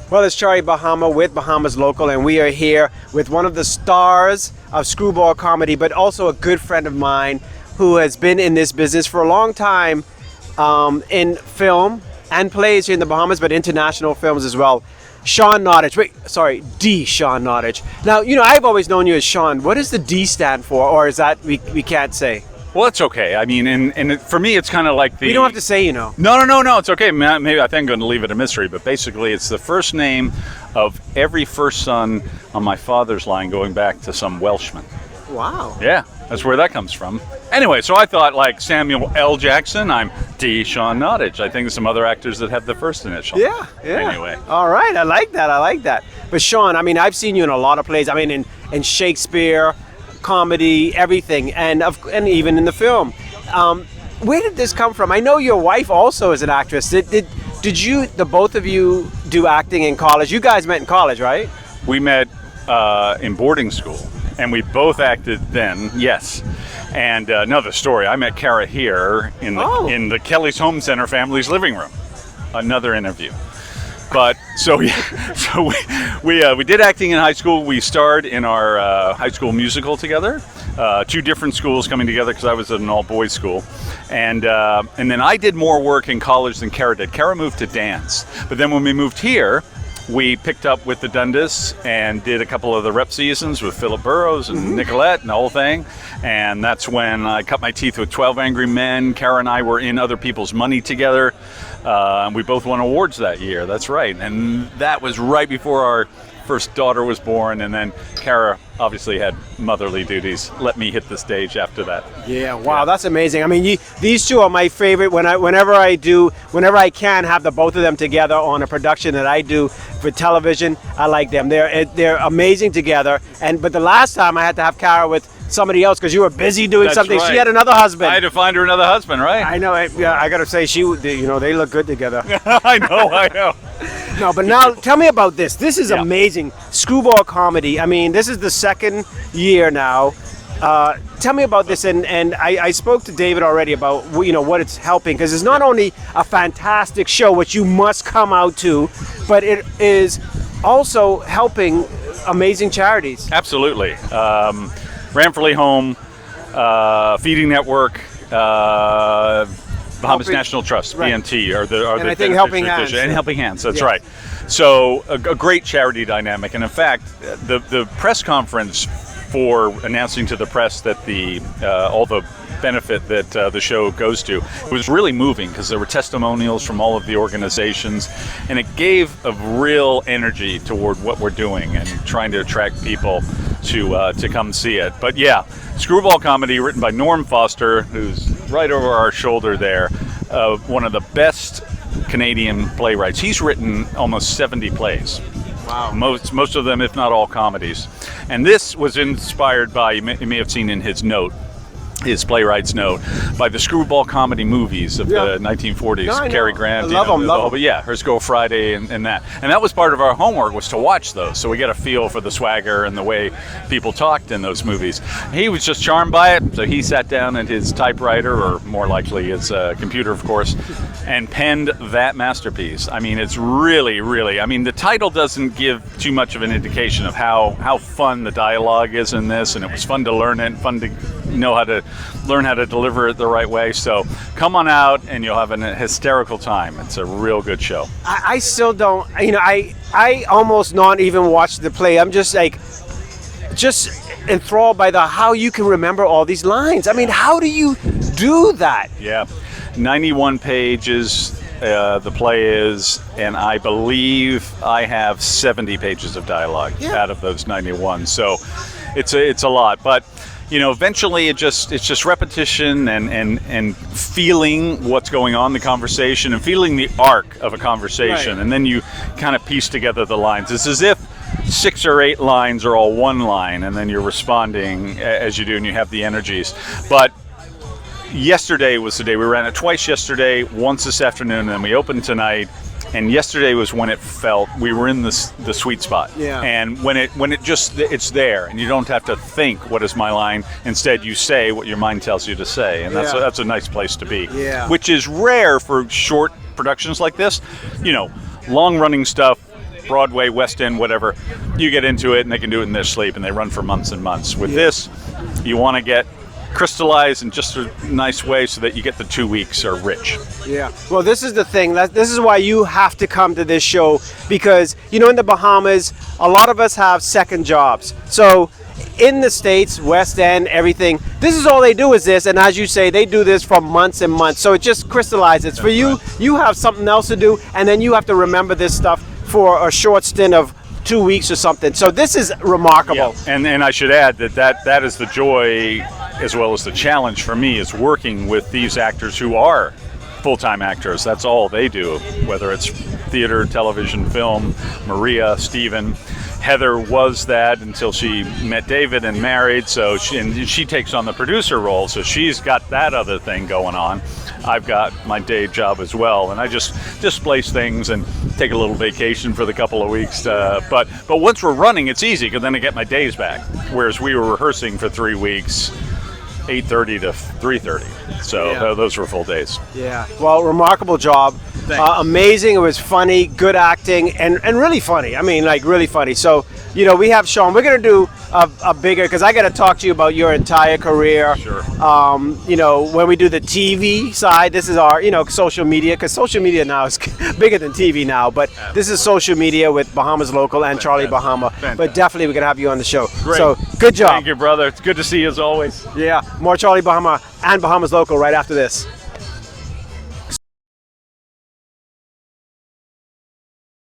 Well, it's Charlie Bahama with Bahamas Local, and we are here with one of the stars of screwball comedy, but also a good friend of mine who has been in this business for a long time, in film and plays here in the Bahamas, but international films as well. Sean Nottage. D. Sean Nottage. Now, I've always known you as Sean. What does the D stand for, or is that we can't say? Well, it's okay. I mean, and for me, it's kind of like the... You don't have to say, No, it's okay. Maybe I think I'm going to leave it a mystery, but basically it's the first name of every first son on my father's line going back to some Welshman. Wow. Yeah, that's where that comes from. Anyway, so I thought like Samuel L. Jackson, I'm D. Sean Nottage. I think there's some other actors that have the first initial. Yeah. Anyway. All right, I like that. But Sean, I mean, I've seen you in a lot of plays. I mean, in Shakespeare, comedy, everything, and even in the film. Where did this come from? I know your wife also is an actress. Did you, the both of you, do acting in college? You guys met in college, right? We met in boarding school, and we both acted then. Yes. And another story. I met Kara here in the Kelly's Home Center family's living room. Another interview. But we did acting in high school. We starred in our high school musical together. Two different schools coming together because I was at an all-boys school, and then I did more work in college than Kara did. Kara moved to dance, but then when we moved here, we picked up with the Dundas and did a couple of the rep seasons with Philip Burrows and Nicolette and the whole thing. And that's when I cut my teeth with 12 Angry Men. Kara and I were in Other People's Money together. And we both won awards that year. That's right. And that was right before our first daughter was born. And then Kara obviously had motherly duties. Let me hit the stage after that. Yeah, wow, That's amazing. I mean, these two are my favorite. Whenever I can have the both of them together on a production that I do for television, I like them. They're amazing together. But the last time I had to have Kara with somebody else because you were busy doing something. Right. She had another husband. I had to find her another husband, right? I know. I got to say, they look good together. I know. No, but now tell me about this. This is amazing. Screwball comedy. I mean, this is the second year now. Tell me about this, and I spoke to David already about what it's helping, because it's not only a fantastic show which you must come out to, but it is also helping amazing charities. Absolutely. Ramfurley Home, Feeding Network, Bahamas National Trust, right. BNT, are the I think Helping Hands. And Helping Hands, that's right. So a great charity dynamic, and in fact, the press conference for announcing to the press that all the benefit that the show goes to, it was really moving because there were testimonials from all of the organizations, and it gave a real energy toward what we're doing and trying to attract people to come see it. But yeah, screwball comedy written by Norm Foster, who's right over our shoulder there, one of the best Canadian playwrights. He's written almost 70 plays. Wow. Most of them, if not all, comedies. And this was inspired by, you may have seen in his note, his playwright's note, by the screwball comedy movies of the 1940s. No, Cary Grant. I love them. But yeah, Here's Go Friday and that. And that was part of our homework, was to watch those. So we got a feel for the swagger and the way people talked in those movies. He was just charmed by it. So he sat down at his typewriter, or more likely his computer, of course, and penned that masterpiece. I mean, it's really, really, the title doesn't give too much of an indication of how fun the dialogue is in this. And it was fun to learn it, fun to learn how to deliver it the right way. So come on out and you'll have a hysterical time. It's a real good show. I still don't, I almost not even watch the play. I'm just enthralled by how you can remember all these lines. I mean, how do you do that? Yeah, 91 pages the play is, and I believe I have 70 pages of dialogue out of those 91. So it's a lot, but eventually it's just repetition and feeling what's going on in the conversation and feeling the arc of a conversation, and then you kind of piece together the lines. It's as if 6 or 8 lines are all one line, and then you're responding as you do, and you have the energies. But yesterday was the day. We ran it twice yesterday, once this afternoon, and then we opened tonight. And yesterday was when it felt we were in the sweet spot. Yeah. And when it's there, and you don't have to think, what is my line? Instead, you say what your mind tells you to say, and that's a nice place to be. Yeah. Which is rare for short productions like this. Long running stuff, Broadway, West End, whatever. You get into it and they can do it in their sleep, and they run for months and months. With this, you want to get crystallized in just a nice way so that you get the 2 weeks are rich. Yeah. Well, this is the thing. This is why you have to come to this show, because, you know, in the Bahamas, a lot of us have second jobs. So in the States, West End, everything, this is all they do is this. And as you say, they do this for months and months. So it just crystallizes. For you, you have something else to do, and then you have to remember this stuff for a short stint of 2 weeks or something. So this is remarkable. Yeah. And I should add that is the joy as well as the challenge for me, is working with these actors who are full-time actors. That's all they do, whether it's theater, television, film. Maria, Stephen, Heather was that until she met David and married, so she takes on the producer role, so she's got that other thing going on. I've got my day job as well, and I just displace things and take a little vacation for the couple of weeks. But once we're running, it's easy, because then I get my days back, whereas we were rehearsing for 3 weeks, 8:30 to 3:30. So those were full days. Yeah. Well, remarkable job. Amazing. It was funny, good acting, and really funny. I mean, like, really funny. So, you know, we have Sean. We're going to do a bigger, because I got to talk to you about your entire career. Sure. You know, when we do the TV side, this is our, you know, social media, because social media now is bigger than TV now. But this is social media with Bahamas Local and Charlie Bahama. But definitely we're going to have you on the show. Great. So, good job. Thank you, brother. It's good to see you as always. Yeah. More Charlie Bahama and Bahamas Local right after this.